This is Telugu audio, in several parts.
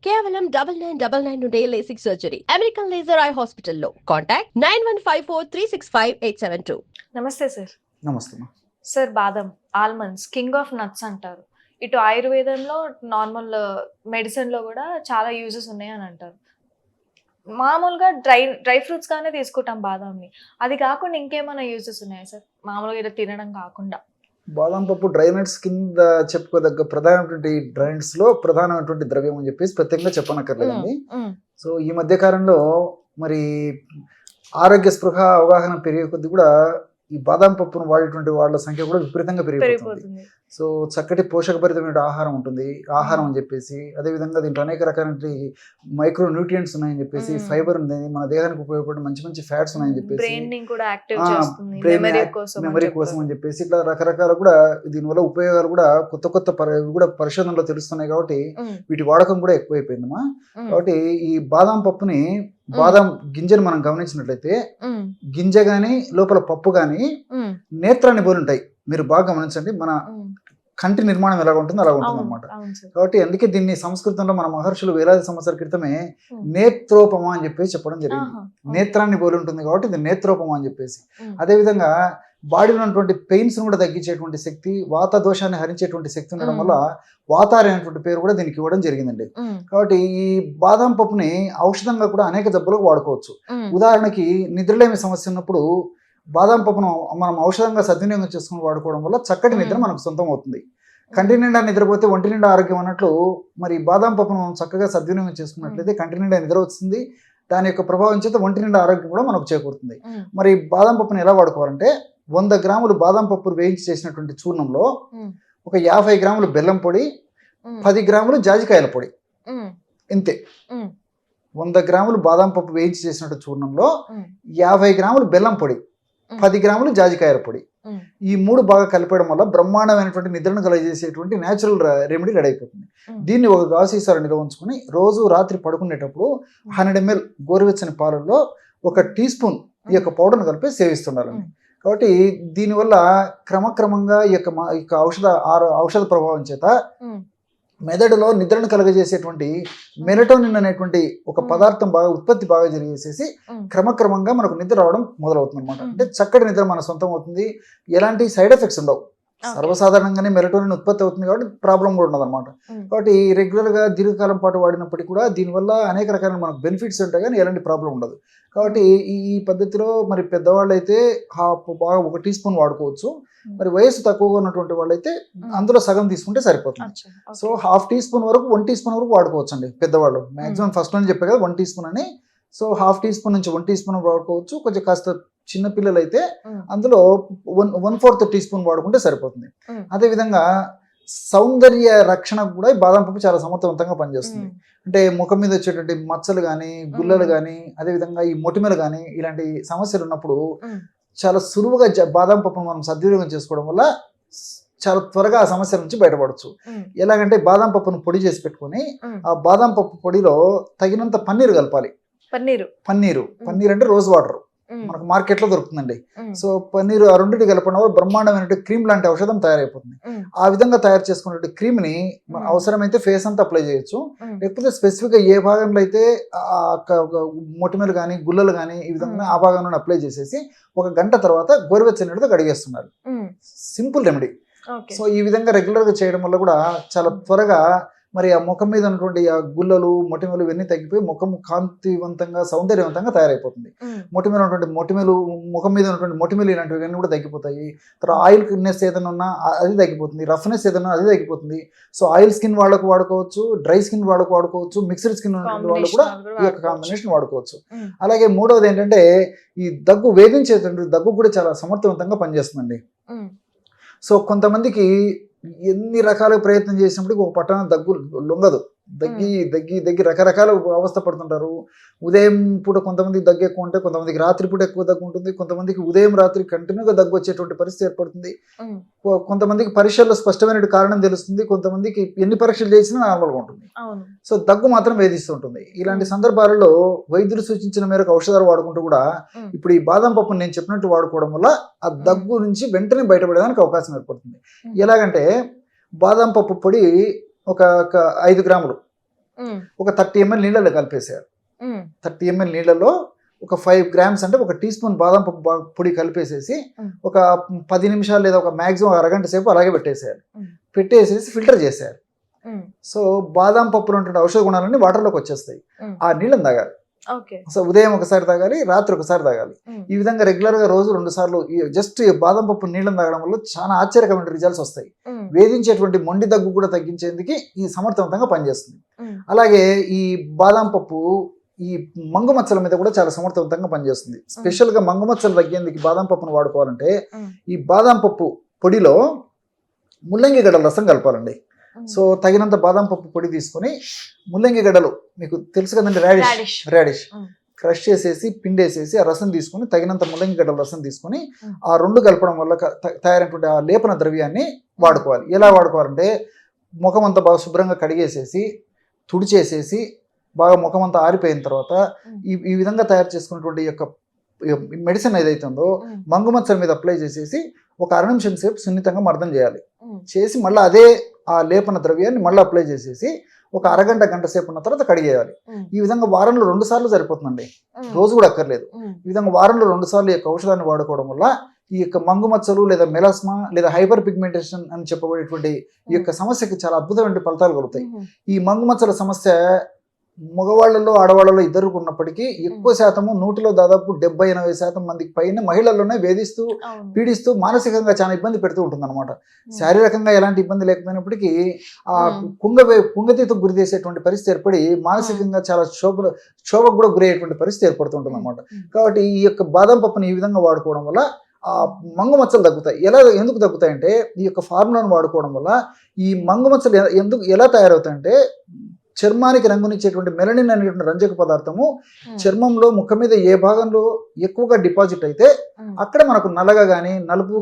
కేవలం 9999 నుండి LASIK surgery. American laser eye హాస్పిటల్లో. కాంటాక్ట్ 9154365872. నమస్తే సార్. నమస్తే అమ్మా. సార్ బాదం ఆల్మండ్స్ కింగ్ ఆఫ్ నట్స్ అంటారు. ఇటు ఆయుర్వేదంలో నార్మల్ మెడిసిన్లో కూడా చాలా యూజెస్ ఉన్నాయి అని అంటారు. మామూలుగా డ్రై ఫ్రూట్స్ గానే తీసుకుంటాం బాదాంని. అది కాకుండా ఇంకేమైనా యూజెస్ ఉన్నాయా సార్? మామూలుగా ఇలా తినడం కాకుండా బాదం పప్పు డ్రై నట్స్ కింద చెప్పుకోదగ్గ ప్రధానమైనటువంటి డ్రై నట్స్ లో ప్రధానమైనటువంటి ద్రవ్యం అని చెప్పేసి ప్రత్యేకంగా చెప్పనక్కర్లేదండి. సో ఈ మధ్య కాలంలో మరి ఆరోగ్య స్పృహ అవగాహన పెరిగే కొద్ది కూడా ఈ బాదం పప్పును వాడేటువంటి వాళ్ళ సంఖ్య కూడా విపరీతంగా పెరిగిపోతుంది. సో చక్కటి పోషకభరితమైన ఆహారం ఉంటుంది, ఆహారం అని చెప్పేసి, అదేవిధంగా దీంట్లో అనేక రకాల మైక్రో న్యూట్రియంట్స్ ఉన్నాయని చెప్పేసి, ఫైబర్ ఉంది, మన దేహానికి ఉపయోగపడే మంచి మంచి ఫ్యాట్స్ ఉన్నాయని చెప్పేసి, మెమరీ కోసం అని చెప్పేసి, ఇట్లా రకరకాల కూడా దీనివల్ల ఉపయోగాలు కూడా కొత్త కొత్త కూడా పరిశోధనలో తెలుస్తున్నాయి. కాబట్టి వీటి వాడకం కూడా ఎక్కువైపోయిందమ్మా. కాబట్టి ఈ బాదం పప్పుని, బాదం గింజను మనం గమనించినట్లయితే గింజ గాని లోపల పప్పు గాని నేత్రాన్ని పోలి ఉంటాయి. మీరు బాగా గమనించండి, మన కంటి నిర్మాణం ఎలా ఉంటుందో అలా ఉంటుంది అనమాట. కాబట్టి అందుకే దీన్ని సంస్కృతంలో మన మహర్షులు వేలాది సంవత్సరాల క్రితమే నేత్రోపమ అని చెప్పేసి చెప్పడం జరిగింది. నేత్రాన్ని పోలి ఉంటుంది కాబట్టి ఇది నేత్రోపమ అని చెప్పేసి. అదేవిధంగా బాడీలో ఉన్నటువంటి పెయిన్స్ కూడా తగ్గించేటువంటి శక్తి, వాత దోషాన్ని హరించేటువంటి శక్తి ఉండడం వల్ల వాతారి అనేటువంటి పేరు కూడా దీనికి ఇవ్వడం జరిగిందండి. కాబట్టి ఈ బాదం పప్పుని ఔషధంగా కూడా అనేక జబ్బులకు వాడుకోవచ్చు. ఉదాహరణకి నిద్రలేమి సమస్య ఉన్నప్పుడు బాదం పప్పును మనం ఔషధంగా సద్వినియోగం చేసుకుని వాడుకోవడం వల్ల చక్కటి నిద్ర మనకు సొంతం అవుతుంది. కంటి నిండా నిద్రపోతే ఒంటి నిండా ఆరోగ్యం అన్నట్లు మరి బాదం పప్పును మనం చక్కగా సద్వినియోగం చేసుకున్నట్లయితే కంటి నిండా నిద్ర వస్తుంది. దాని యొక్క ప్రభావం చేత ఒంటి నిండా ఆరోగ్యం కూడా మనకు చేకూరుతుంది. మరి బాదం పప్పును ఎలా వాడుకోవాలంటే 100 గ్రాములు బాదం పప్పు వేయించి చేసినటువంటి చూర్ణంలో ఒక 50 గ్రాములు బెల్లం పొడి, 10 గ్రాములు జాజికాయల పొడి, ఇంతే. 100 గ్రాములు బాదం పప్పు వేయించి చేసినట్టు చూర్ణంలో 50 గ్రాములు బెల్లం పొడి, 10 గ్రాములు జాజికాయల పొడి, ఈ 3 బాగా కలిపడం వల్ల బ్రహ్మాండమైనటువంటి నిద్రను కలగజేసేటువంటి న్యాచురల్ రెమెడీ రెడీ అయిపోతుంది. దీన్ని ఒక గాజు సీసాలో నిల్వ ఉంచుకొని రోజు రాత్రి పడుకునేటప్పుడు 100 ml గోరువెచ్చని పాలల్లో 1 టీ స్పూన్ ఈ యొక్క పౌడర్ను కలిపి సేవిస్తుండాలండి. కాబట్టి దీనివల్ల క్రమక్రమంగా ఈ యొక్క ఔషధ ప్రభావం చేత మెదడులో నిద్రను కలగజేసేటువంటి మెలటోనిన్ అనేటువంటి ఒక పదార్థం ఉత్పత్తి బాగా జరిగేసేసి క్రమక్రమంగా మనకు నిద్ర రావడం మొదలవుతుంది అనమాట. అంటే చక్కటి నిద్ర మన సొంతం అవుతుంది, ఎలాంటి సైడ్ ఎఫెక్ట్స్ ఉండవు. సర్వసాధారణంగానే మెలటోనిన్ ఉత్పత్తి అవుతుంది కాబట్టి ప్రాబ్లం కూడా ఉండదు అనమాట. కాబట్టి రెగ్యులర్గా దీర్ఘకాలం పాటు వాడినప్పటికీ కూడా దీనివల్ల అనేక రకాల మనకు బెనిఫిట్స్ ఉంటాయి కానీ ఎలాంటి ప్రాబ్లం ఉండదు. కాబట్టి ఈ పద్ధతిలో మరి పెద్దవాళ్ళు అయితే బాగా 1 టీ స్పూన్ వాడుకోవచ్చు. మరి వయసు తక్కువగా ఉన్నటువంటి వాళ్ళైతే అందులో సగం తీసుకుంటే సరిపోతుంది. సో 1/2 టీ స్పూన్ వరకు 1 టీ స్పూన్ వరకు వాడుకోవచ్చు అండి పెద్దవాళ్ళు. మాక్సిమం ఫస్ట్ లోనే చెప్పే కదా 1 టీ స్పూన్ అని. సో 1/2 టీ స్పూన్ నుంచి 1 టీ స్పూన్ వాడుకోవచ్చు. కొంచెం కాస్త చిన్న పిల్లలు అయితే అందులో 1/4 టీ స్పూన్ వాడుకుంటే సరిపోతుంది. అదేవిధంగా సౌందర్య రక్షణ కూడా బాదం పప్పు చాలా సమర్థవంతంగా పనిచేస్తుంది. అంటే ముఖం మీద వచ్చేటువంటి మచ్చలు కానీ, గుల్లలు కానీ, అదేవిధంగా ఈ మొటిమలు కానీ ఇలాంటి సమస్యలు ఉన్నప్పుడు చాలా సులువుగా బాదం పప్పును మనం సద్వినియోగం చేసుకోవడం వల్ల చాలా త్వరగా ఆ సమస్య నుంచి బయటపడవచ్చు. ఎలాగంటే బాదం పప్పును పొడి చేసి పెట్టుకొని ఆ బాదం పప్పు పొడిలో తగినంత పన్నీరు కలపాలి. పన్నీరు అంటే రోజ్ వాటర్ మనకు మార్కెట్ లో దొరుకుతుందండి. సో పన్నీరు ఆ రెండింటి కలపడం వల్ల బ్రహ్మాండమైన క్రీమ్ లాంటి ఔషధం తయారైపోతుంది. ఆ విధంగా తయారు చేసుకున్న క్రీమ్ ని అవసరమైతే ఫేస్ అంతా అప్లై చేయొచ్చు. లేకపోతే స్పెసిఫిక్ గా ఏ భాగంలో అయితే మొటిమలు కానీ, గుల్లలు కానీ ఈ విధంగా ఆ భాగంలో అప్లై చేసేసి 1 గంట తర్వాత గోరువెచ్చని నీటితో కడిగేస్తున్నారు. Simple remedy. సో ఈ విధంగా రెగ్యులర్ గా చేయడం వల్ల కూడా చాలా త్వరగా మరి ఆ ముఖం మీద ఉన్నటువంటి ఆ గుల్లలు, మొటిమలు ఇవన్నీ తగ్గిపోయి ముఖం కాంతివంతంగా, సౌందర్యవంతంగా తయారైపోతుంది. ముఖం మీద ఉన్నటువంటి మొటిమలు ఇలాంటివన్నీ కూడా తగ్గిపోతాయి. తర్వాత ఆయిల్నెస్ ఏదైనా ఉన్నా అది తగ్గిపోతుంది, రఫ్నెస్ ఏదైనా అది తగ్గిపోతుంది. సో ఆయిల్ స్కిన్ వాళ్ళకు వాడుకోవచ్చు, డ్రై స్కిన్ వాళ్ళకు వాడుకోవచ్చు, మిక్స్డ్ స్కిన్ వాళ్ళు కూడా ఈ యొక్క కాంబినేషన్ వాడుకోవచ్చు. అలాగే మూడవది ఏంటంటే ఈ దగ్గు వేధించేటువంటి దగ్గు కూడా చాలా సమర్థవంతంగా పనిచేస్తుందండి. సో కొంతమందికి ఎన్ని రకాల ప్రయత్నం చేసినప్పటికీ ఒక పట్టణ దగ్గు లొంగదు. దగ్గి రకరకాల అవస్థ పడుతుంటారు. ఉదయం పూట కొంతమందికి దగ్గు ఎక్కువ ఉంటే, కొంతమందికి రాత్రి పూట ఎక్కువ దగ్గు ఉంటుంది, కొంతమందికి ఉదయం రాత్రి కంటిన్యూగా దగ్గు వచ్చేటువంటి పరిస్థితి ఏర్పడుతుంది. కొంతమందికి పరీక్షల్లో స్పష్టమైన కారణం తెలుస్తుంది, కొంతమందికి ఎన్ని పరీక్షలు చేసినా నార్మల్గా ఉంటుంది. సో దగ్గు మాత్రం వేధిస్తుంటుంది. ఇలాంటి సందర్భాలలో వైద్యులు సూచించిన మేరకు ఔషధాలు వాడుకుంటూ కూడా ఇప్పుడు ఈ బాదం పప్పును నేను చెప్పినట్టు వాడుకోవడం వల్ల ఆ దగ్గు నుంచి వెంటనే బయటపడడానికి అవకాశం ఏర్పడుతుంది. ఎలాగంటే బాదం పప్పు పొడి ఒక 5 గ్రాములు ఒక 30 ml నీళ్ళలో కలిపేసేయాలి. 30 ml నీళ్ళలో ఒక 5 grams అంటే ఒక టీ స్పూన్ బాదం పప్పు పొడి కలిపేసేసి ఒక 10 నిమిషాలు లేదా ఒక మాక్సిమం అరగంట సేపు అలాగే పెట్టేసేయాలి. పెట్టేసేసి ఫిల్టర్ చేసేయాలి. సో బాదం పప్పులో ఉండే ఔషధ గుణాలన్నీ వాటర్లోకి వచ్చేస్తాయి. ఆ నీళ్ళని తాగాలి. సో ఉదయం ఒకసారి తాగాలి, రాత్రి ఒకసారి తాగాలి. ఈ విధంగా రెగ్యులర్ గా రోజు 2 సార్లు జస్ట్ బాదం పప్పు నీళ్ళని తాగడం వల్ల చాలా ఆశ్చర్యకరమైన రిజల్ట్స్ వస్తాయి. వేధించేటువంటి మొండి దగ్గు కూడా తగ్గించేందుకు ఈ సమర్థవంతంగా పనిచేస్తుంది. అలాగే ఈ బాదం పప్పు ఈ మంగు మచ్చల మీద కూడా చాలా సమర్థవంతంగా పనిచేస్తుంది. స్పెషల్ గా మంగు మచ్చలు తగ్గేందుకు బాదం పప్పును వాడుకోవాలంటే ఈ బాదం పప్పు పొడిలో ముల్లంగి గడ్డల రసం కలపాలండి. సో తగినంత బాదం పప్పు పొడి తీసుకొని ముల్లంగి గడ్డలు మీకు తెలుసు కదండి, రాడిష్ క్రష్ చేసేసి పిండేసేసి ఆ రసం తీసుకుని తగినంత ముల్లంగి గడ్డల రసం తీసుకుని ఆ 2 కలపడం వల్ల తయారైనటువంటి ఆ లేపన ద్రవ్యాన్ని వాడుకోవాలి. ఎలా వాడుకోవాలంటే ముఖం అంతా బాగా శుభ్రంగా కడిగేసేసి తుడిచేసేసి బాగా ముఖం అంతా ఆరిపోయిన తర్వాత ఈ విధంగా తయారు చేసుకున్నటువంటి యొక్క మెడిసిన్ ఏదైతే ఉందో మంగు మచ్చల మీద అప్లై చేసేసి ఒక 1/2 నిమిషం సేపు సున్నితంగా మర్దన చేయాలి. చేసి మళ్ళీ అదే ఆ లేపన ద్రవ్యాన్ని మళ్ళీ అప్లై చేసేసి ఒక అరగంట గంట సేపు ఉన్న తర్వాత కడిగేయాలి. ఈ విధంగా వారంలో 2 సార్లు సరిపోతుందండి, రోజు కూడా అక్కర్లేదు. ఈ విధంగా వారంలో 2 సార్లు ఈ యొక్క ఔషధాన్ని వాడుకోవడం వల్ల ఈ యొక్క మంగు మచ్చలు లేదా మెలాస్మా లేదా హైపర్ పిగ్మెంటేషన్ అని చెప్పబడేటువంటి ఈ యొక్క సమస్యకి చాలా అద్భుతమైన ఫలితాలు కలుగుతాయి. ఈ మంగు మచ్చల సమస్య మగవాళ్ళలో ఆడవాళ్ళలో ఇద్దరు ఉన్నప్పటికీ ఎక్కువ శాతము 100లో దాదాపు 70-80% మందికి పైన మహిళల్లోనే వేధిస్తూ పీడిస్తూ మానసికంగా చాలా ఇబ్బంది పెడుతూ ఉంటుంది అనమాట. శారీరకంగా ఎలాంటి ఇబ్బంది లేకపోయినప్పటికీ ఆ కుంగతీతో గురి చేసేటువంటి పరిస్థితి ఏర్పడి మానసికంగా చాలా క్షోభకు కూడా గురయ్యేటువంటి పరిస్థితి ఏర్పడుతుంటుంది అనమాట. కాబట్టి ఈ యొక్క బాదం పప్పుని ఈ విధంగా వాడుకోవడం వల్ల ఆ మంగు మచ్చలు తగ్గుతాయి. ఎందుకు తగ్గుతాయంటే ఈ యొక్క ఫార్ములాను వాడుకోవడం వల్ల ఈ మంగు మచ్చలు ఎలా తయారవుతాయంటే చర్మానికి రంగునిచ్చేటువంటి మెలనిన్ అనేటువంటి రంజక పదార్థము చర్మంలో ముఖం మీద ఏ భాగంలో ఎక్కువగా డిపాజిట్ అయితే అక్కడ మనకు నల్లగా కానీ నలుపు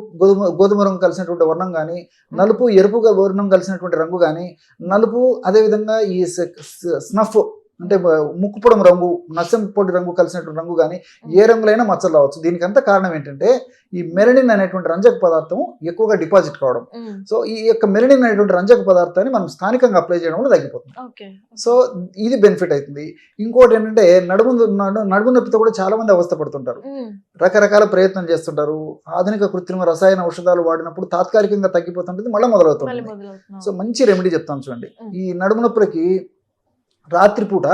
గోధుమ రంగు కలిసినటువంటి వర్ణం కానీ నలుపు ఎరుపుగా వర్ణం కలిసినటువంటి రంగు కానీ నలుపు అదేవిధంగా ఈ స్నఫ్ అంటే ముక్కుపొడం రంగు నసం పొడి రంగు కలిసినటువంటి రంగు కానీ ఏ రంగులైనా మచ్చలు రావచ్చు. దీనికి అంత కారణం ఏంటంటే ఈ మెలనిన్ అనేటువంటి రంజక పదార్థం ఎక్కువగా డిపాజిట్ కావడం. సో ఈ యొక్క మెలనిన్ అనేటువంటి రంజక పదార్థాన్ని మనం స్థానికంగా అప్లై చేయడం వల్ల తగ్గిపోతుంది. సో ఇది బెనిఫిట్ అవుతుంది. ఇంకోటి ఏంటంటే నడుము నొప్పితో కూడా చాలా మంది అవస్థ పడుతుంటారు, రకరకాల ప్రయత్నం చేస్తుంటారు. ఆధునిక కృత్రిమ రసాయన ఔషధాలు వాడినప్పుడు తాత్కాలికంగా తగ్గిపోతుంటుంది, మళ్ళీ మొదలవుతుంది. సో మంచి రెమెడీ చెప్తాను చూడండి. ఈ నడుము నొప్పులకి రాత్రిపూట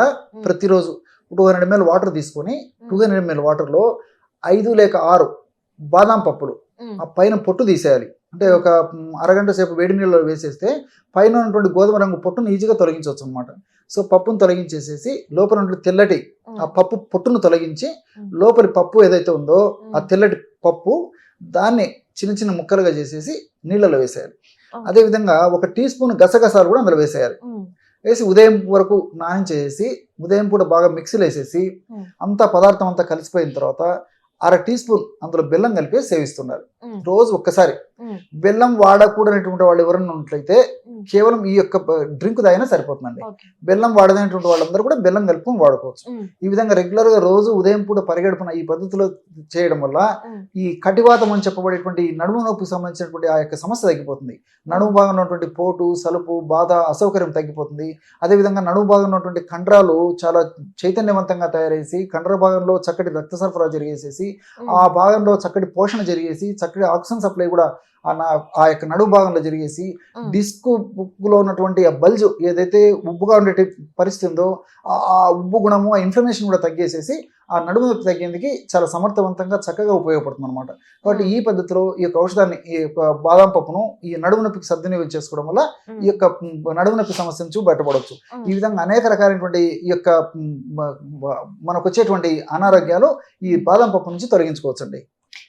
ప్రతిరోజు 200 ml వాటర్ తీసుకొని 200 ml వాటర్లో 5 లేక 6 బాదం పప్పులు ఆ పైన పొట్టు తీసేయాలి. అంటే ఒక అరగంట సేపు వేడి నీళ్ళలో వేసేస్తే పైన ఉన్నటువంటి గోధుమ రంగు పొట్టును ఈజీగా తొలగించవచ్చు అనమాట. సో పప్పును తొలగించేసేసి లోపల ఉన్న తెల్లటి ఆ పప్పు పొట్టును తొలగించి లోపలి పప్పు ఏదైతే ఉందో ఆ తెల్లటి పప్పు దాన్ని చిన్న చిన్న ముక్కలుగా చేసేసి నీళ్ళలో వేసేయాలి. అదేవిధంగా 1 టీ స్పూన్ గసగసాలు కూడా అందులో వేసేయాలి. వేసి ఉదయం వరకు నానం చేసి ఉదయం పూట బాగా మిక్సీలో వేసేసి అంతా పదార్థం అంతా కలిసిపోయిన తర్వాత 1/2 టీ స్పూన్ అందులో బెల్లం కలిపి సేవిస్తున్నారు రోజు ఒక్కసారి. బెల్లం వాడకూడనటువంటి వాళ్ళు ఎవరైనా ఉన్నట్లయితే కేవలం ఈ యొక్క డ్రింక్ తాగినా సరిపోతుందండి. బెల్లం వాడదనేటువంటి వాళ్ళందరూ కూడా బెల్లం కలుపుకొని వాడుకోవచ్చు. ఈ విధంగా రెగ్యులర్ గా రోజు ఉదయం పూట పరిగెడుపున ఈ పద్ధతిలో చేయడం వల్ల ఈ కటివాతం అని చెప్పబడేటువంటి నడుము నొప్పికి సంబంధించినటువంటి ఆ యొక్క సమస్య తగ్గిపోతుంది. నడుము భాగంలో ఉన్నటువంటి పోటు, సలుపు, బాధ, అసౌకర్యం తగ్గిపోతుంది. అదేవిధంగా నడుము భాగంలో ఉన్నటువంటి కండరాలు చాలా చైతన్యవంతంగా తయారేసి కండర భాగంలో చక్కటి రక్త సరఫరా జరిగేసేసి ఆ భాగంలో చక్కటి పోషణ జరిగేసి చక్కటి ఆక్సిజన్ సప్లై కూడా ఆ యొక్క నడుము భాగంలో జరిగేసి డిస్క్ లో ఉన్నటువంటి ఆ బల్జ్ ఏదైతే ఉబ్బుగా ఉండే పరిస్థితి ఉందో ఆ ఉబ్బు గుణము ఆ ఇన్ఫ్లమేషన్ కూడా తగ్గేసేసి ఆ నడుము నొప్పి తగ్గేందుకు చాలా సమర్థవంతంగా చక్కగా ఉపయోగపడుతుంది అనమాట. కాబట్టి ఈ పద్ధతిలో ఈ యొక్క ఔషధాన్ని ఈ యొక్క బాదం పప్పును ఈ నడుము నొప్పికి సద్వినియోగం చేసుకోవడం వల్ల ఈ యొక్క నడుము నొప్పి సమస్య నుంచి బయటపడవచ్చు. ఈ విధంగా అనేక రకాలైనటువంటి ఈ యొక్క మనకు వచ్చేటువంటి అనారోగ్యాలు ఈ బాదం పప్పు నుంచి తొలగించుకోవచ్చు అండి.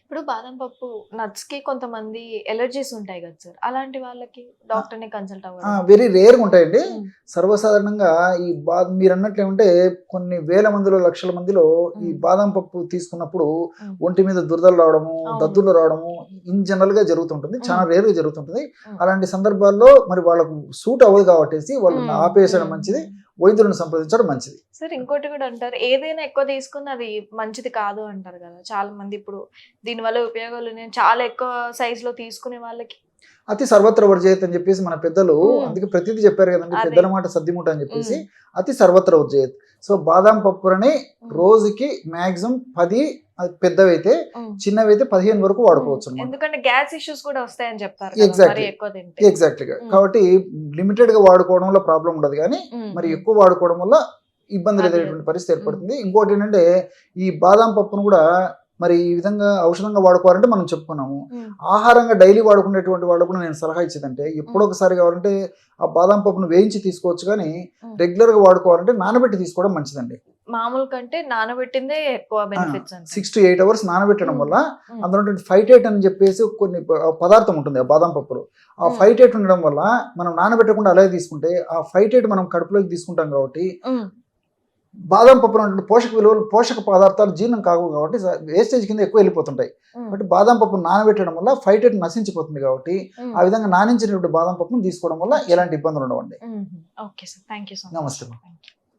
ఇప్పుడు బాదం పప్పు నట్స్ కి కొంతమంది ఎలర్జీస్ ఉంటాయి కదా సార్, అలాంటి వాళ్ళకి డాక్టర్ ని కన్సల్ట్ అవ్వడం వెరీ రేర్గా ఉంటాయండి. సర్వసాధారణంగా ఈ మీరు అన్నట్లు ఏమంటే కొన్ని వేల మందిలో లక్షల మందిలో ఈ బాదం పప్పు తీసుకున్నప్పుడు ఒంటి మీద దురదలు రావడము, దద్దులు రావడము ఇన్ జనరల్ గా జరుగుతుంటుంది, చాలా రేర్ గా జరుగుతుంటుంది. అలాంటి సందర్భాల్లో మరి వాళ్ళకు సూట్ అవ్వదు కాబట్టి వాళ్ళని ఆపేసడం మంచిది, వైద్యులను సంప్రదించడం మంచిది. సార్ ఇంకోటి కూడా అంటారు, ఏదైనా ఎక్కువ తీసుకున్న అది మంచిది కాదు అంటారు కదా చాలా మంది. ఇప్పుడు దీనివల్ల ఉపయోగాలు చాలా ఎక్కువ సైజ్ లో తీసుకునే వాళ్ళకి అతి సర్వత్ర వర్జయత్ అని చెప్పేసి మన పెద్దలు మ్మ్. అందుకే ప్రతిదీ చెప్పారు కదండి, అదే. పెద్దల మాట సద్దిమూట అని చెప్పేసి అతి సర్వత్ర వర్జయత్. సో బాదాం పప్పులని రోజుకి మాక్సిమం 10, అది పెద్దవైతే, చిన్నవైతే 15 వరకు వాడుకోవచ్చు అనమాట. ఎందుకంటే గ్యాస్ ఇష్యూస్ కూడా వస్తాయని చెప్తారు Exactly. మరి ఎక్కువ తింటే. ఎగ్జాక్ట్లీగా. మ్మ్. కాబట్టి లిమిటెడ్ గా వాడుకోవడంలో ప్రాబ్లం ఉండదు, కానీ మరి ఎక్కువ వాడుకోవడం వల్ల ఇబ్బందులు అదే. ఎదురయ్యేటువంటి పరిస్థితి ఏర్పడుతుంది. ఇంకోటి ఏంటంటే ఈ బాదాం పప్పును కూడా మరి ఈ విధంగా ఔషధంగా వాడుకోవాలంటే మనం చెప్పుకున్నాము. ఆహారంగా డైలీ వాడుకునేటువంటి వాళ్ళు కూడా నేను సలహా ఇచ్చేదంటే ఎప్పుడో ఒకసారి కావాలంటే ఆ బాదాం పప్పును వేయించి తీసుకోవచ్చు, కానీ రెగ్యులర్ గా వాడుకోవాలంటే నానబెట్టి తీసుకోవడం మంచిదండి. మామూలు కంటే నానబెట్టిందే ఎక్కువ బెనిఫిట్స్ అంటే. 6 to 8 hours నానబెట్టడం వల్ల మ్మ్. అందులో ఫైటేట్ అని చెప్పేసి కొన్ని పదార్థం ఉంటుంది ఆ బాదాం పప్పులో. ఆ ఫైటేట్ ఉండడం వల్ల మనం నానబెట్టకుండా అలాగే తీసుకుంటే ఆ ఫైటేట్ మనం కడుపులోకి తీసుకుంటాం కాబట్టి బాదం పప్పులో ఉన్న పోషక విలువలు, పోషక పదార్థాలు జీర్ణం కావు కాబట్టి వేస్టేజ్ కింద ఎక్కువ వెళ్ళిపోతుంటాయి. కాబట్టి బాదం పప్పు నానబెట్టడం వల్ల ఫైటేట్ నశించిపోతుంది కాబట్టి ఆ విధంగా నానించినటువంటి బాదం పప్పును తీసుకోవడం వల్ల ఎలాంటి ఇబ్బందులు ఉండవండి. Okay sir, thank you so much. నమస్తే. Thank you.